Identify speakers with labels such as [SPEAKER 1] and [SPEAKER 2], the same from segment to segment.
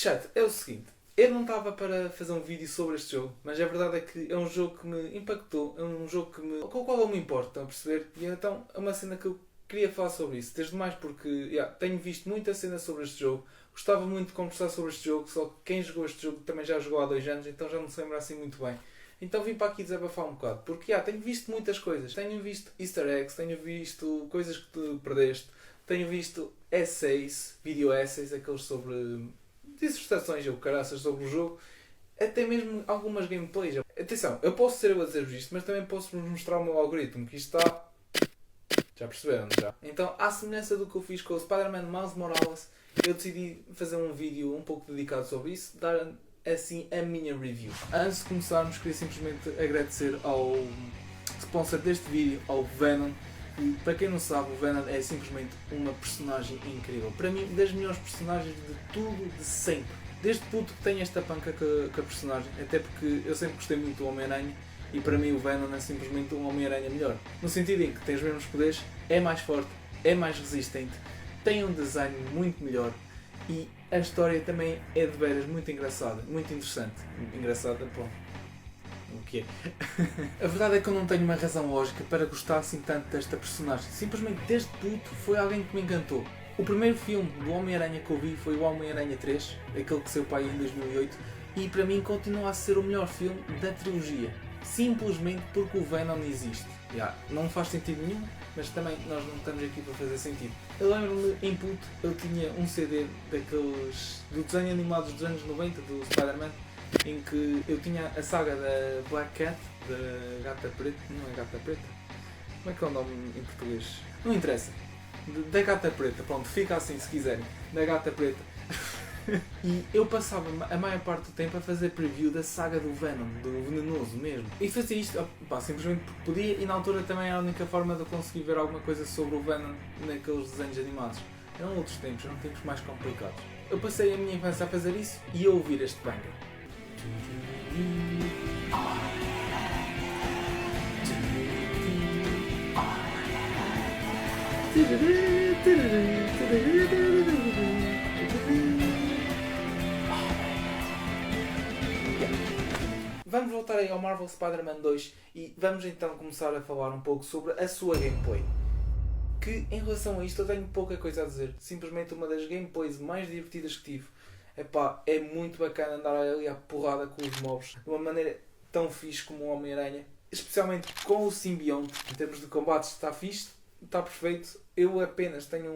[SPEAKER 1] Chat, é o seguinte. Eu não estava para fazer um vídeo sobre este jogo, mas a verdade é que é um jogo que me impactou, é um jogo com o qual eu me importo, estão a perceber? E então é uma cena que eu queria falar sobre isso. Desde mais porque tenho visto muita cena sobre este jogo, gostava muito de conversar sobre este jogo, só que quem jogou este jogo também já jogou há 2 anos, então já não se lembra assim muito bem. Então vim para aqui desabafar um bocado, porque tenho visto muitas coisas. Tenho visto easter eggs, tenho visto coisas que tu perdeste, tenho visto essays, video essays, aqueles sobre dissertações ou caraças sobre o jogo, até mesmo algumas gameplays. Atenção, eu posso ser eu a dizer-vos isto, mas também posso-vos mostrar o meu algoritmo, que isto está... Já perceberam, já? Então, à semelhança do que eu fiz com o Spider-Man Miles Morales, eu decidi fazer um vídeo um pouco dedicado sobre isso, dar assim a minha review. Antes de começarmos, queria simplesmente agradecer ao sponsor deste vídeo, ao Venom. E, para quem não sabe, o Venom é simplesmente uma personagem incrível. Para mim, das melhores personagens de tudo, de sempre. Desde puto que tenho esta panca com a personagem, até porque eu sempre gostei muito do Homem-Aranha e para mim o Venom é simplesmente um Homem-Aranha melhor. No sentido em que tem os mesmos poderes, é mais forte, é mais resistente, tem um design muito melhor e a história também é de veras muito engraçada, muito interessante. Engraçada, pô. O que é? A verdade é que eu não tenho uma razão lógica para gostar assim tanto desta personagem. Simplesmente desde puto foi alguém que me encantou. O primeiro filme do Homem-Aranha que eu vi foi o Homem-Aranha 3, aquele que saiu para aí em 2008, e para mim continua a ser o melhor filme da trilogia. Simplesmente porque o Venom existe. Não faz sentido nenhum, mas também nós não estamos aqui para fazer sentido. Eu lembro-me, em puto, eu tinha um CD daqueles do desenho animado dos anos 90 do Spider-Man, em que eu tinha a saga da Black Cat, da Gata Preta, não é Gata Preta? Como é que é o nome em português? Não interessa. Da Gata Preta, pronto, fica assim se quiserem, da Gata Preta. E eu passava a maior parte do tempo a fazer preview da saga do Venom, do venenoso mesmo. E fazia isto simplesmente porque podia, e na altura também era a única forma de eu conseguir ver alguma coisa sobre o Venom naqueles desenhos animados. Eram outros tempos, eram tempos mais complicados. Eu passei a minha infância a fazer isso e a ouvir este banger. Vamos voltar aí ao Marvel Spider-Man 2 e vamos então começar a falar um pouco sobre a sua gameplay. Que em relação a isto eu tenho pouca coisa a dizer. Simplesmente uma das gameplays mais divertidas que tive. É muito bacana andar ali à porrada com os mobs de uma maneira tão fixe como o Homem-Aranha. Especialmente com o simbionte. Em termos de combates está fixe, está perfeito. Eu apenas tenho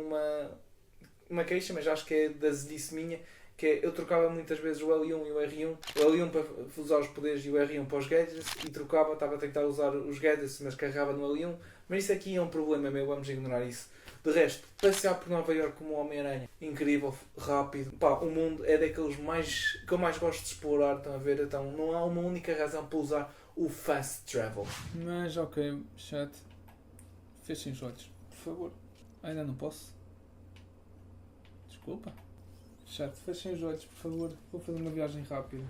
[SPEAKER 1] uma queixa, mas acho que é da zedice minha, que é, eu trocava muitas vezes o L1 e o R1. O L1 para usar os poderes e o R1 para os gadgets, e trocava, estava a tentar usar os gadgets, mas carregava no L1. Mas isso aqui é um problema meu, vamos ignorar isso. De resto, passear por Nova Iorque como o Homem-Aranha, incrível, rápido. O mundo é daqueles que eu mais gosto de explorar, estão a ver? Então não há uma única razão para usar o Fast Travel.
[SPEAKER 2] Mas ok, chat, fechem os olhos, por favor. Ainda não posso? Desculpa. Chat, fechem os olhos, por favor. Vou fazer uma viagem rápida.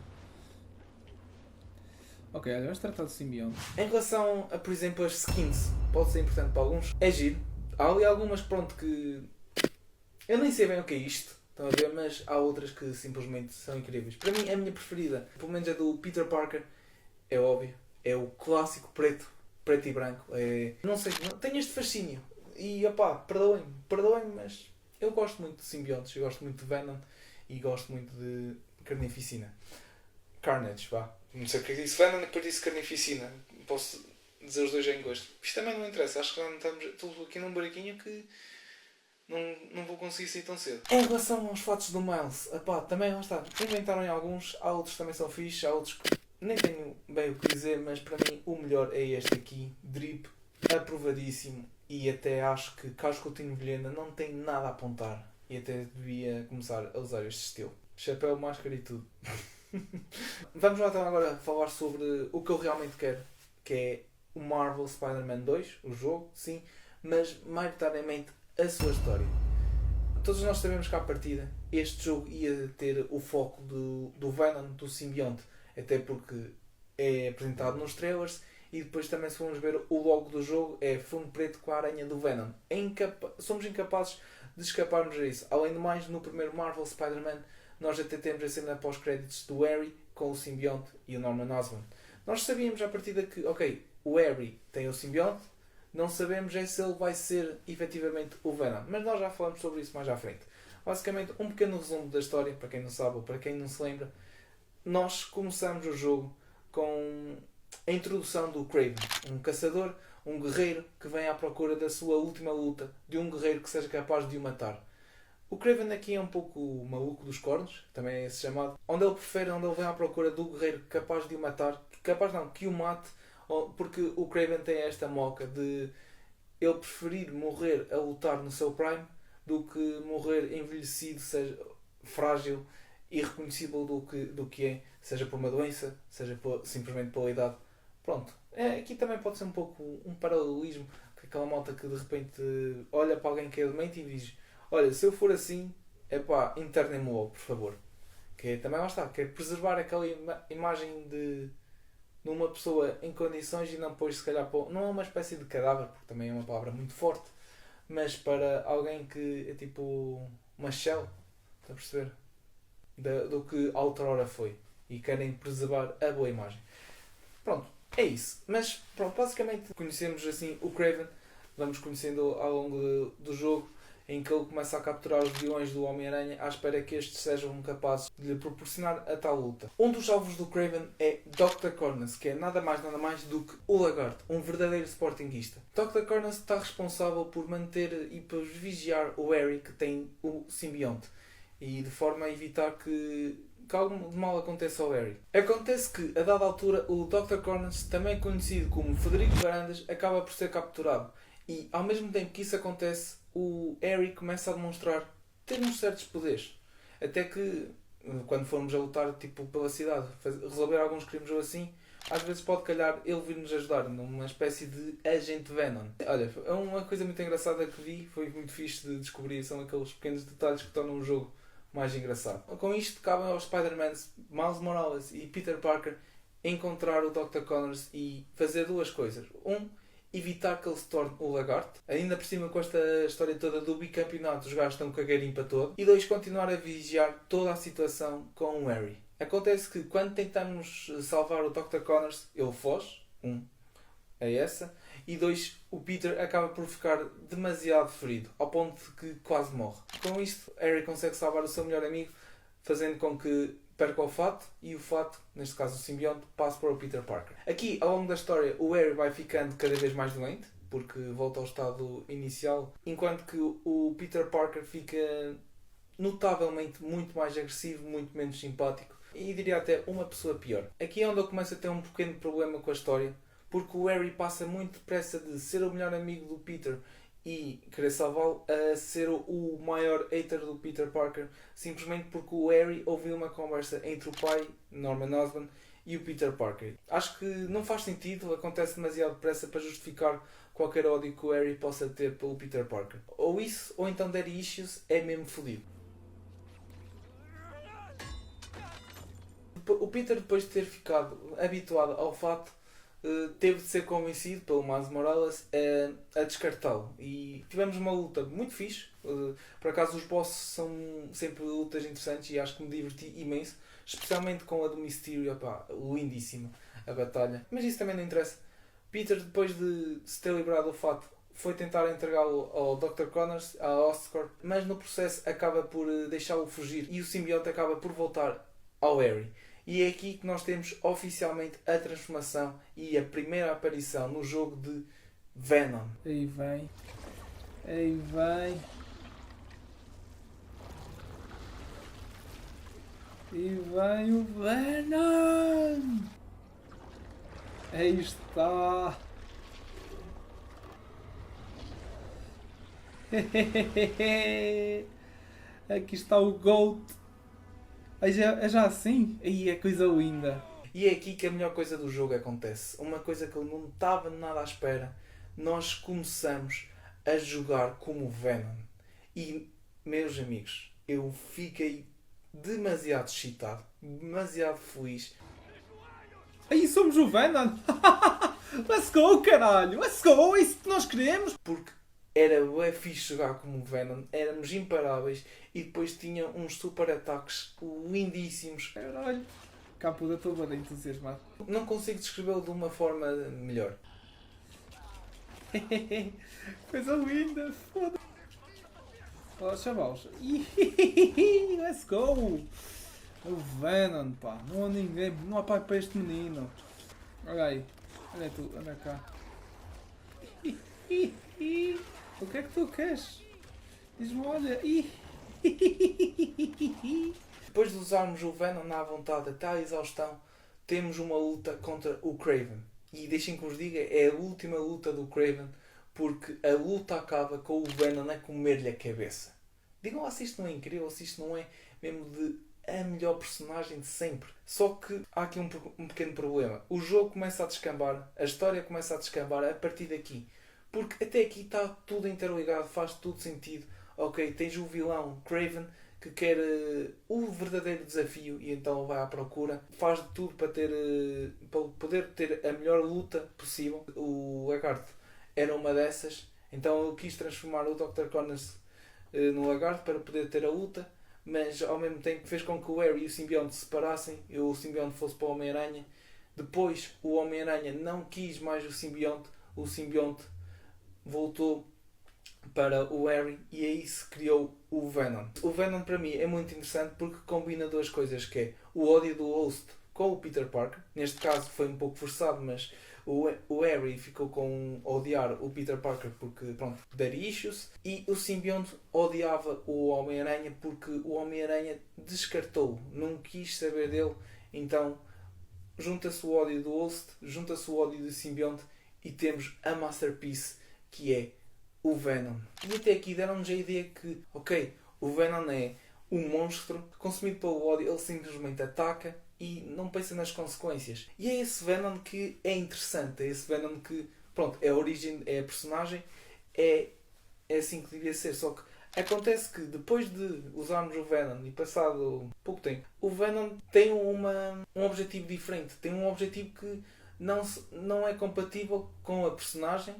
[SPEAKER 2] Ok, olha, vamos tratar do simbionte.
[SPEAKER 1] Em relação a, por exemplo, as skins, pode ser importante para alguns, é giro. Há ali algumas, pronto, que eu nem sei bem o que é isto, estão a ver, mas há outras que simplesmente são incríveis. Para mim, a minha preferida, pelo menos a do Peter Parker, é óbvio, é o clássico preto e branco. Não sei, tem este fascínio. E, perdoem-me, mas eu gosto muito de simbiontes, eu gosto muito de Venom e gosto muito de Carnificina. Carnage, vá. Não sei porque disse Venom e depois disse Carnificina. Posso dizer os dois em gosto. Isto também não interessa. Acho que já estou aqui num buraquinho que não vou conseguir sair tão cedo. Em relação aos fatos do Miles, também lá está. Inventaram alguns, há outros que também são fixes, há outros que nem tenho bem o que dizer, mas para mim o melhor é este aqui. Drip, aprovadíssimo. E até acho que Carlos Coutinho Vilhena não tem nada a apontar. E até devia começar a usar este estilo. Chapéu, máscara e tudo. Vamos lá então agora falar sobre o que eu realmente quero, que é o Marvel Spider-Man 2, o jogo, sim, mas maioritariamente a sua história. Todos nós sabemos que à partida este jogo ia ter o foco do Venom, do simbionte, até porque é apresentado nos trailers, e depois também, se formos ver o logo do jogo, é fundo preto com a aranha do Venom. Somos incapazes de escaparmos a isso. Além de mais, no primeiro Marvel Spider-Man nós até temos a cena pós-créditos do Harry com o simbionte e o Norman Osborn. Nós sabíamos à partida que, ok, o Harry tem o simbionte, não sabemos é se ele vai ser efetivamente o Venom, mas nós já falamos sobre isso mais à frente. Basicamente, um pequeno resumo da história, para quem não sabe ou para quem não se lembra. Nós começamos o jogo com a introdução do Kraven, um caçador, um guerreiro que vem à procura da sua última luta, de um guerreiro que seja capaz de o matar. O Kraven aqui é um pouco o maluco dos cornos, também é esse chamado, onde ele vem à procura do guerreiro capaz de o matar, que o mate, porque o Kraven tem esta moca de ele preferir morrer a lutar no seu prime do que morrer envelhecido, seja frágil, irreconhecível do que é, seja por uma doença, seja simplesmente pela idade. Pronto, aqui também pode ser um pouco um paralelismo, que aquela malta que de repente olha para alguém que é demente e diz: olha, se eu for assim, internem-me logo, por favor. Que também lá está, que é preservar aquela imagem de uma pessoa em condições e não depois se calhar não é uma espécie de cadáver, porque também é uma palavra muito forte, mas para alguém que é tipo uma shell, está a perceber? Do que a outrora foi. E querem preservar a boa imagem. Pronto, é isso. Mas pronto, basicamente conhecemos assim o Kraven, vamos conhecendo ao longo do jogo, em que ele começa a capturar os vilões do Homem-Aranha à espera que estes sejam capazes de lhe proporcionar a tal luta. Um dos alvos do Kraven é Dr. Cornus, que é nada mais do que o Lagarto, um verdadeiro sportinguista. Dr. Cornus está responsável por manter e por vigiar o Harry, que tem o simbionte, e de forma a evitar que algo de mal aconteça ao Harry. Acontece que, a dada altura, o Dr. Cornus, também conhecido como Federico Varandas, acaba por ser capturado. E, ao mesmo tempo que isso acontece, o Harry começa a demonstrar ter uns certos poderes. Até que, quando formos a lutar pela cidade, resolver alguns crimes ou assim, às vezes pode calhar ele vir-nos ajudar numa espécie de agente Venom. Olha, é uma coisa muito engraçada que vi, foi muito fixe de descobrir, são aqueles pequenos detalhes que tornam o jogo mais engraçado. Com isto, cabem aos Spider-Mans Miles Morales e Peter Parker encontrar o Dr. Connors e fazer duas coisas. Evitar que ele se torne o Lagarto. Ainda por cima, com esta história toda do bicampeonato, os gajos estão cagarinho para todo. E 2, continuar a vigiar toda a situação com o Harry. Acontece que, quando tentamos salvar o Dr. Connors, ele foge. É essa. E 2, o Peter acaba por ficar demasiado ferido, ao ponto de que quase morre. Com isto, Harry consegue salvar o seu melhor amigo, fazendo com que perca o fato, e o fato, neste caso o simbionte, passe para o Peter Parker. Aqui, ao longo da história, o Harry vai ficando cada vez mais doente, porque volta ao estado inicial, enquanto que o Peter Parker fica notavelmente muito mais agressivo, muito menos simpático, e diria até uma pessoa pior. Aqui é onde eu começo a ter um pequeno problema com a história, porque o Harry passa muito depressa de ser o melhor amigo do Peter e querer salvá-lo a ser o maior hater do Peter Parker, simplesmente porque o Harry ouviu uma conversa entre o pai, Norman Osborn, e o Peter Parker. Acho que não faz sentido, acontece demasiado depressa para justificar qualquer ódio que o Harry possa ter pelo Peter Parker. Ou isso, ou então Daddy Issues é mesmo fodido. O Peter, depois de ter ficado habituado ao fato, teve de ser convencido pelo Miles Morales a descartá-lo. E tivemos uma luta muito fixe. Por acaso os bosses são sempre lutas interessantes e acho que me diverti imenso. Especialmente com a do Mysterio. Lindíssima a batalha. Mas isso também não interessa. Peter, depois de se ter livrado do fato, foi tentar entregá-lo ao Dr. Connors, à Oscorp, mas no processo acaba por deixá-lo fugir e o simbionte acaba por voltar ao Harry. E é aqui que nós temos oficialmente a transformação e a primeira aparição no jogo de Venom.
[SPEAKER 2] Aí vem. Aí vem. E vem o Venom! Aí está! Aqui está o Goat! É já assim? Aí é coisa linda!
[SPEAKER 1] E é aqui que a melhor coisa do jogo acontece. Uma coisa que eu não estava nada à espera. Nós começamos a jogar como Venom. E, meus amigos, eu fiquei demasiado excitado, demasiado feliz.
[SPEAKER 2] Aí somos o Venom! Let's go, caralho! Let's go! É isso que nós queremos!
[SPEAKER 1] Porque era bué fixe jogar como Venom, éramos imparáveis e depois tinha uns super ataques lindíssimos.
[SPEAKER 2] Caralho. Capuda, estou bem entusiasmado.
[SPEAKER 1] Não consigo descrevê-lo de uma forma melhor.
[SPEAKER 2] Coisa linda, foda. Ó, chavalos. Let's go! O Venom, pá. Não há ninguém, não há pai para este menino. Olha aí. Olha tu, anda cá. O que é que tu queres? Diz-me, olha.
[SPEAKER 1] Depois de usarmos o Venom à vontade até à exaustão, temos uma luta contra o Kraven. E deixem que vos diga, é a última luta do Kraven, porque a luta acaba com o Venom a comer-lhe a cabeça. Digam lá se isto não é incrível, se isto não é mesmo de a melhor personagem de sempre. Só que há aqui um pequeno problema. O jogo começa a descambar, a história começa a descambar a partir daqui. Porque até aqui está tudo interligado, faz tudo sentido. Ok, tens o vilão Kraven que quer o verdadeiro desafio e então vai à procura. Faz de tudo para poder ter a melhor luta possível. O Lagarto era uma dessas. Então ele quis transformar o Dr. Connors no Lagarto para poder ter a luta. Mas ao mesmo tempo fez com que o Harry e o simbionte se separassem e o simbionte fosse para o Homem-Aranha. Depois o Homem-Aranha não quis mais o simbionte voltou para o Harry e aí se criou o Venom. O Venom para mim é muito interessante porque combina duas coisas, que é o ódio do Host com o Peter Parker. Neste caso foi um pouco forçado, mas o Harry ficou com odiar o Peter Parker porque, pronto, daddy issues. E o simbionte odiava o Homem-Aranha porque o Homem-Aranha descartou, não quis saber dele. Então junta-se o ódio do Host, junta-se o ódio do simbionte e temos a Masterpiece, que é o Venom. E até aqui deram-nos a ideia que, ok, o Venom é um monstro consumido pelo ódio, ele simplesmente ataca e não pensa nas consequências. E é esse Venom que é interessante, é esse Venom que, pronto, é a origem, é a personagem, é assim que devia ser. Só que acontece que depois de usarmos o Venom e passado pouco tempo, o Venom tem um objetivo diferente, tem um objetivo que não é compatível com a personagem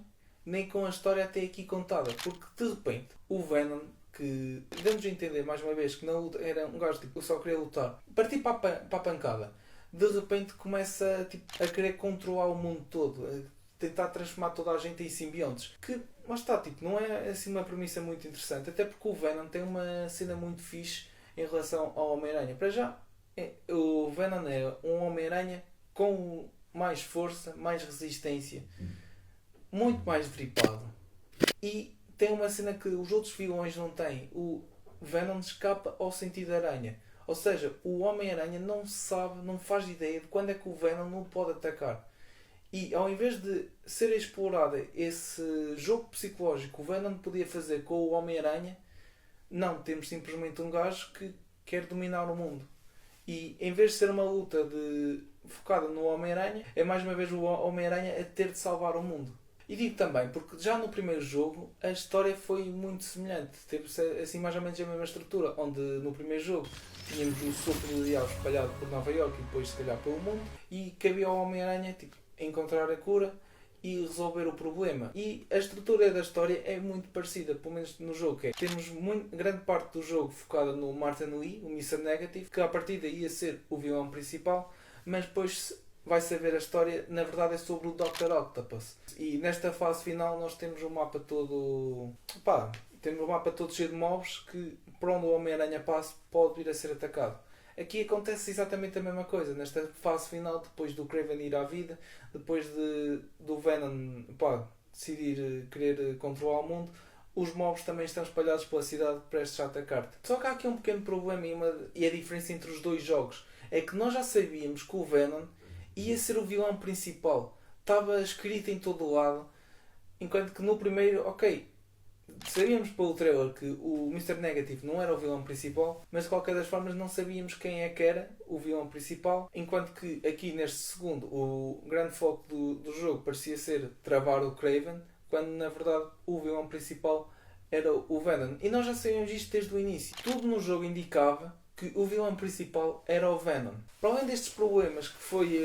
[SPEAKER 1] nem com a história até aqui contada, porque de repente o Venom, que demos a entender mais uma vez que na luta era um gajo tipo, que só queria lutar, partir para a pancada, de repente começa tipo, a querer controlar o mundo todo, a tentar transformar toda a gente em simbiontes, que mas está, tipo, não é assim uma premissa muito interessante, até porque o Venom tem uma cena muito fixe em relação ao Homem-Aranha. Para já, o Venom é um Homem-Aranha com mais força, mais resistência, muito mais dripado. E tem uma cena que os outros vilões não têm. O Venom escapa ao sentido aranha. Ou seja, o Homem-Aranha não sabe, não faz ideia de quando é que o Venom não pode atacar. E ao invés de ser explorado esse jogo psicológico que o Venom podia fazer com o Homem-Aranha, não, temos simplesmente um gajo que quer dominar o mundo. E em vez de ser uma luta focada no Homem-Aranha, é mais uma vez o Homem-Aranha a ter de salvar o mundo. E digo também, porque já no primeiro jogo a história foi muito semelhante. Teve assim mais ou menos a mesma estrutura, onde no primeiro jogo tínhamos o sopro do diabo espalhado por Nova Iorque e depois se calhar pelo mundo, e cabia ao Homem-Aranha tipo, encontrar a cura e resolver o problema. E a estrutura da história é muito parecida, pelo menos no jogo. Temos grande parte do jogo focada no Martin Lee, o Mr. Negative, que a partir daí ia ser o vilão principal, mas depois vai saber a história, na verdade é sobre o Dr. Octopus. E nesta fase final nós temos um mapa todo... temos um mapa todo cheio de mobs que, por onde o Homem-Aranha passa, pode vir a ser atacado. Aqui acontece exatamente a mesma coisa. Nesta fase final, depois do Kraven ir à vida, depois do Venom decidir querer controlar o mundo, os mobs também estão espalhados pela cidade prestes a atacar-te. Só que há aqui um pequeno problema e a diferença entre os dois jogos é que nós já sabíamos que o Venom ia ser o vilão principal. Estava escrito em todo o lado. Enquanto que no primeiro, ok, sabíamos pelo trailer que o Mr. Negative não era o vilão principal, mas de qualquer das formas não sabíamos quem é que era o vilão principal. Enquanto que aqui neste segundo, o grande foco do jogo parecia ser travar o Kraven, quando na verdade o vilão principal era o Venom. E nós já sabíamos isto desde o início. Tudo no jogo indicava que o vilão principal era o Venom. Para além destes problemas que foi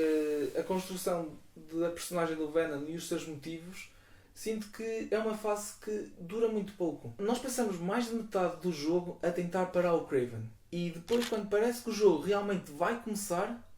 [SPEAKER 1] a construção da personagem do Venom e os seus motivos, sinto que é uma fase que dura muito pouco. Nós passamos mais de metade do jogo a tentar parar o Kraven. E depois, quando parece que o jogo realmente vai começar,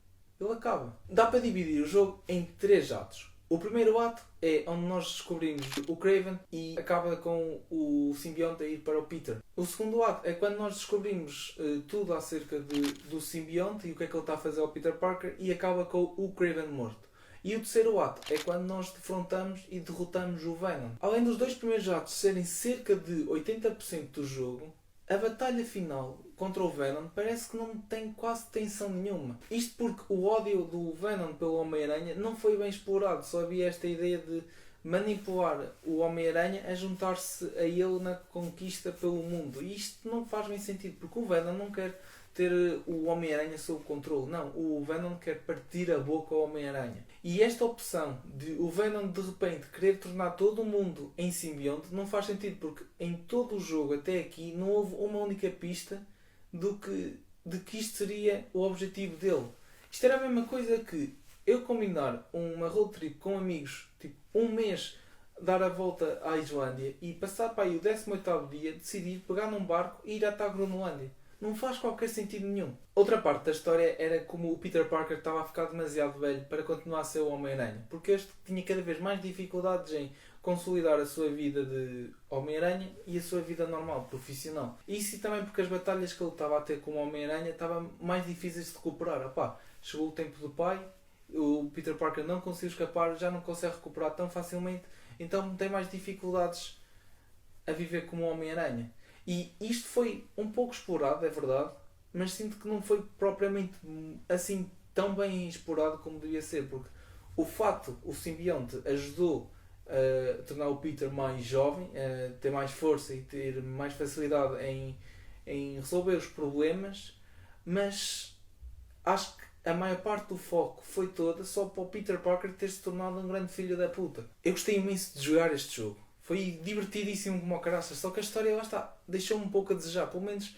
[SPEAKER 1] ele acaba. Dá para dividir o jogo em 3 atos. O primeiro ato é onde nós descobrimos o Kraven e acaba com o simbionte a ir para o Peter. O segundo ato é quando nós descobrimos tudo acerca do simbionte e o que é que ele está a fazer ao Peter Parker e acaba com o Kraven morto. E o terceiro ato é quando nós defrontamos e derrotamos o Venom. Além dos 2 primeiros atos serem cerca de 80% do jogo, a batalha final contra o Venom parece que não tem quase tensão nenhuma. Isto porque o ódio do Venom pelo Homem-Aranha não foi bem explorado. Só havia esta ideia de manipular o Homem-Aranha a juntar-se a ele na conquista pelo mundo. E isto não faz bem sentido, porque o Venom não quer ter o Homem-Aranha sob controle. Não, o Venom quer partir a boca ao Homem-Aranha. E esta opção de o Venom de repente querer tornar todo o mundo em simbionte não faz sentido, porque em todo o jogo até aqui não houve uma única pista de que isto seria o objetivo dele. Isto era a mesma coisa que eu combinar uma road trip com amigos, tipo um mês, dar a volta à Islândia e passar para aí o 18º dia, decidir pegar num barco e ir até a Groenlândia. Não faz qualquer sentido nenhum. Outra parte da história era como o Peter Parker estava a ficar demasiado velho para continuar a ser o Homem-Aranha, porque este tinha cada vez mais dificuldades em consolidar a sua vida de Homem-Aranha e a sua vida normal, profissional. E isso também porque as batalhas que ele estava a ter com o Homem-Aranha estavam mais difíceis de recuperar. Opá, chegou o tempo do pai, o Peter Parker não conseguiu escapar, já não consegue recuperar tão facilmente, então tem mais dificuldades a viver como Homem-Aranha. E isto foi um pouco explorado, é verdade, mas sinto que não foi propriamente assim tão bem explorado como devia ser, porque o simbionte ajudou a tornar o Peter mais jovem, a ter mais força e ter mais facilidade em resolver os problemas, mas acho que a maior parte do foco foi toda só para o Peter Parker ter se tornado um grande filho da puta. Eu gostei imenso de jogar este jogo. Foi divertidíssimo como o caraças, só que a história, lá está, deixou-me um pouco a desejar, pelo menos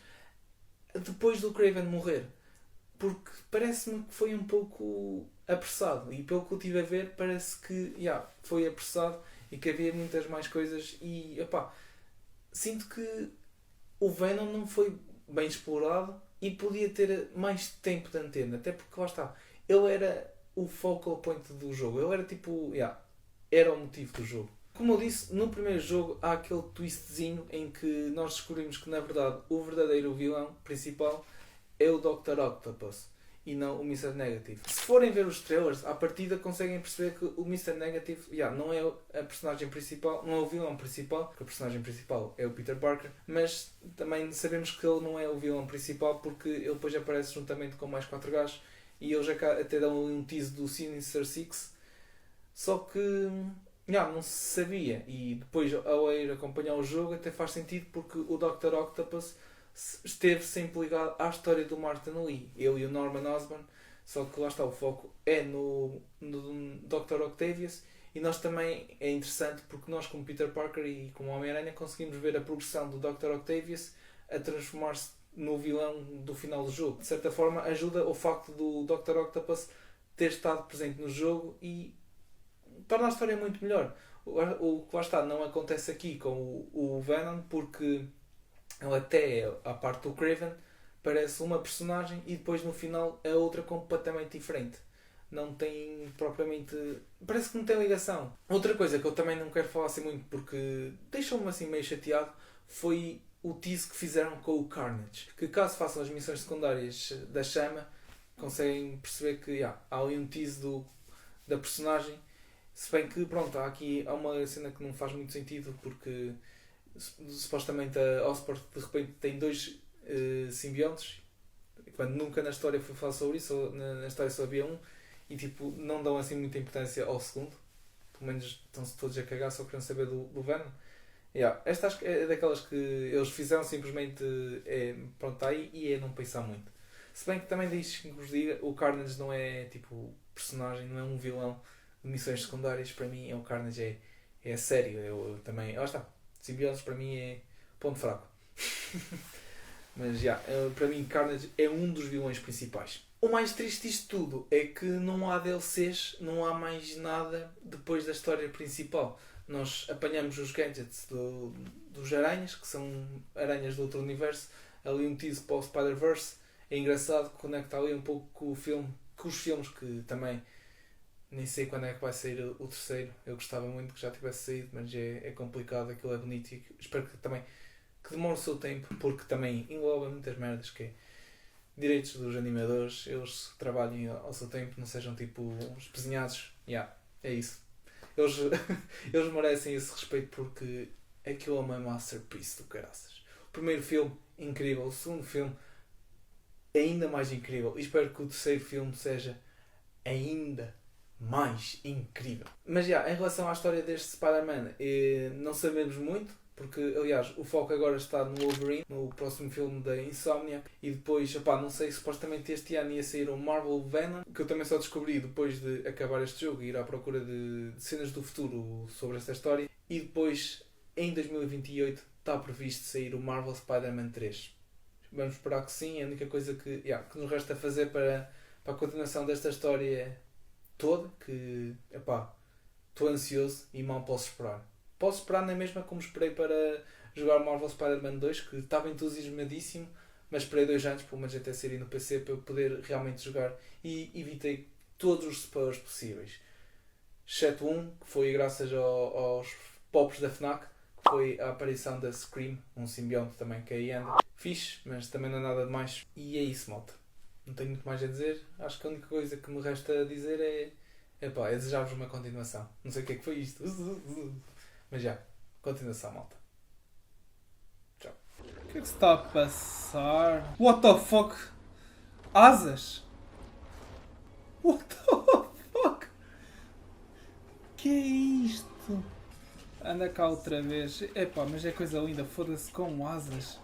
[SPEAKER 1] depois do Kraven morrer. Porque parece-me que foi um pouco apressado, e pelo que eu estive a ver, parece que foi apressado e que havia muitas mais coisas. E sinto que o Venom não foi bem explorado e podia ter mais tempo de antena, até porque lá está, ele era o focal point do jogo, ele era tipo, era o motivo do jogo. Como eu disse, no primeiro jogo há aquele twistzinho em que nós descobrimos que na verdade o verdadeiro vilão principal é o Dr. Octopus e não o Mr. Negative. Se forem ver os trailers, à partida conseguem perceber que o Mr. Negative não é a personagem principal, não é o vilão principal, porque o personagem principal é o Peter Parker, mas também sabemos que ele não é o vilão principal porque ele depois aparece juntamente com mais 4 gajos e eles até dão um tease do Sinister Six, só que não se sabia, e depois ao ir acompanhar o jogo até faz sentido porque o Dr. Octopus esteve sempre ligado à história do Martin Lee, ele e o Norman Osborn, só que lá está, o foco é no Dr. Octavius, e nós também é interessante porque nós como Peter Parker e como Homem-Aranha conseguimos ver a progressão do Dr. Octavius a transformar-se no vilão do final do jogo. De certa forma ajuda o facto do Dr. Octopus ter estado presente no jogo e torna a história muito melhor. O que lá está não acontece aqui com o Venom, porque ele até à parte do Kraven parece uma personagem e depois no final é outra completamente diferente. Não tem propriamente... parece que não tem ligação. Outra coisa que eu também não quero falar assim muito porque deixou-me assim meio chateado foi o tease que fizeram com o Carnage. Que caso façam as missões secundárias da Chama conseguem perceber que há ali um tease da personagem. Se bem que, pronto, há uma cena que não faz muito sentido porque supostamente a Oscorp de repente tem 2 simbiontes, quando nunca na história foi falar sobre isso, na história só havia um, e tipo, não dão assim muita importância ao segundo, pelo menos estão-se todos a cagar, só querem saber do Venom. Esta acho que é daquelas que eles fizeram simplesmente, pronto, está aí e é não pensar muito. Se bem que também diz que vos diga, o Carnage não é tipo personagem, não é um vilão de missões secundárias. Para mim o Carnage é sério, eu também, lá está, simbiontes para mim é ponto fraco. Mas para mim Carnage é um dos vilões principais. O mais triste disto tudo é que não há DLCs, não há mais nada depois da história principal. nós apanhamos os gadgets dos aranhas, que são aranhas do outro universo, ali um tease para o Spider-Verse. É engraçado, conecta ali um pouco com o filme, com os filmes que também nem sei quando é que vai sair o terceiro. Eu gostava muito que já tivesse saído, mas é complicado, aquilo é bonito e espero que também que demore o seu tempo, porque também engloba muitas merdas que é direitos dos animadores, eles trabalhem ao seu tempo, não sejam tipo uns pezinhados. É isso. Eles, eles merecem esse respeito porque aquilo é uma masterpiece do caraças. O primeiro filme, incrível. O segundo filme, ainda mais incrível. E espero que o terceiro filme seja ainda mais incrível. Mas em relação à história deste Spider-Man, não sabemos muito, porque aliás o foco agora está no Wolverine, no próximo filme da Insomniac, e depois, não sei, supostamente este ano ia sair o Marvel Venom, que eu também só descobri depois de acabar este jogo e ir à procura de cenas do futuro sobre esta história, e depois em 2028 está previsto sair o Marvel Spider-Man 3. Vamos esperar que sim, é a única coisa que nos resta fazer para a continuação desta história toda, que estou ansioso e mal posso esperar. Posso esperar na mesma como esperei para jogar Marvel Spider-Man 2, que estava entusiasmadíssimo, mas esperei 2 anos, pelo menos até sair no PC, para eu poder realmente jogar, e evitei todos os spoilers possíveis. Exceto um, que foi graças aos pops da FNAC, que foi a aparição da Scream, um simbionte também que aí anda. Fixe, mas também não é nada demais. E é isso, malta. Não tenho muito mais a dizer. Acho que a única coisa que me resta dizer é desejar-vos uma continuação. Não sei o que é que foi isto. Mas continuação, malta. Tchau.
[SPEAKER 2] O que é que se está a passar? What the fuck? Asas? What the fuck? Que é isto? Anda cá outra vez. Mas é coisa linda. Foda-se com asas.